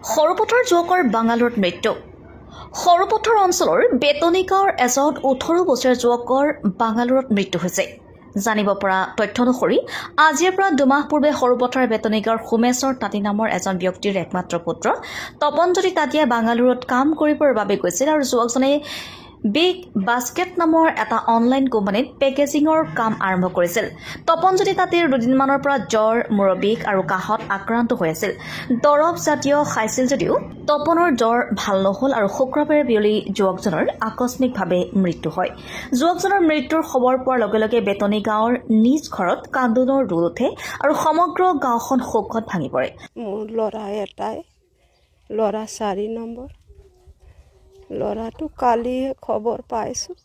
সৰুপথাৰ যুৱকৰ বাংগালুৰুত মৃত্যু। সৰুপথাৰ অঞ্চলৰ বেতনী গাঁৱৰ এজন 18 বছৰীয়া যুৱকৰ বাংগালুৰুত মৃত্যু হৈছে। জানিব পৰা তথ্য অনুসৰি আজিৰ পৰা 2 মাহ পূৰ্বে সৰুপথাৰ বেতনী গাঁৱৰ সোমেশ্বৰ তাঁতী নামৰ এজন ব্যক্তিৰ একমাত্ৰ পুত্ৰ তপনজ্যোতি তাঁতীয়ে বাংগালুৰুত কাম কৰিবৰ বাবে গৈছিল আৰু যুৱকজনে বিগ বাস্কেট নামৰ এটা অনলাইন কোম্পানীত পেকেজিঙৰ কাম আৰম্ভ কৰিছিল। তপনজ্যোতি তাঁতীৰ দুদিনমানৰ পৰা জ্বৰ, মূৰৰ বিষ আৰু কাহত আক্ৰান্ত হৈ আছিল। দৰৱ জাতীয় খাইছিল যদিও তপনৰ জ্বৰ ভাল নহল আৰু শুক্ৰবাৰে বিয়লি যুৱকজনৰ আকস্মিকভাৱে মৃত্যু হয়। যুৱকজনৰ মৃত্যুৰ খবৰ পোৱাৰ লগে লগে বেতনী গাঁৱৰ নিজ ঘৰত কান্দোনৰ ৰোল উঠে আৰু সমগ্ৰ গাঁওখন শোকত ভাঙি পৰে। মোৰ ল'ৰা এটাই, ল'ৰা 4 নম্বৰ। ল'ৰাটো কালিহে খবৰ পাইছোঁ,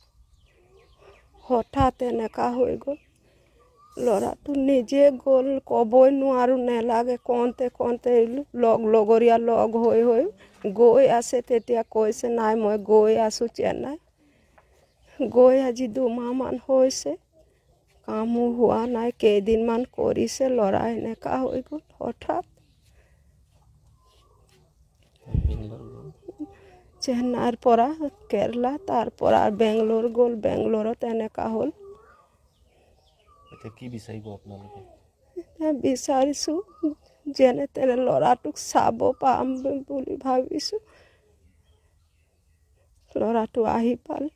হঠাৎ এনেকা হৈ গ'ল। ল'ৰাটো নিজে গ'ল, ক'বই নোৱাৰোঁ, নেলাগে কওঁতে লগৰীয়া লগ হৈ গৈ আছে। তেতিয়া কৈছে নাই মই গৈ আছোঁ চেন্নাই। গৈ আজি 2 মাহমান হৈছে, কামো হোৱা নাই, কেইদিনমান কৰিছে, ল'ৰা এনেকা হৈ গ'ল হঠাৎ। চেন্নাইৰ পৰা কেৰেলা, তাৰ পৰা বেংগলোৰ গ'ল, বেংগলোৰত এনেকা হ'ল। কি বিচাৰিব আপোনালোকে? বিচাৰিছোঁ যেনে তেনে ল'ৰাটোক চাব পাম বুলি ভাবিছোঁ। ল'ৰাটো আহি পালে,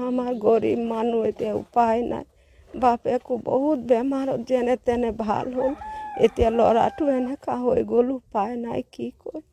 আমাৰ গৰীব মানুহ, এতিয়া উপায় নাই। বাপেকো বহুত বেমাৰত যেনে তেনে ভাল হ'ল, এতিয়া ল'ৰাটো এনেকা হৈ গ'ল, উপায় নাই, কি কৰিম।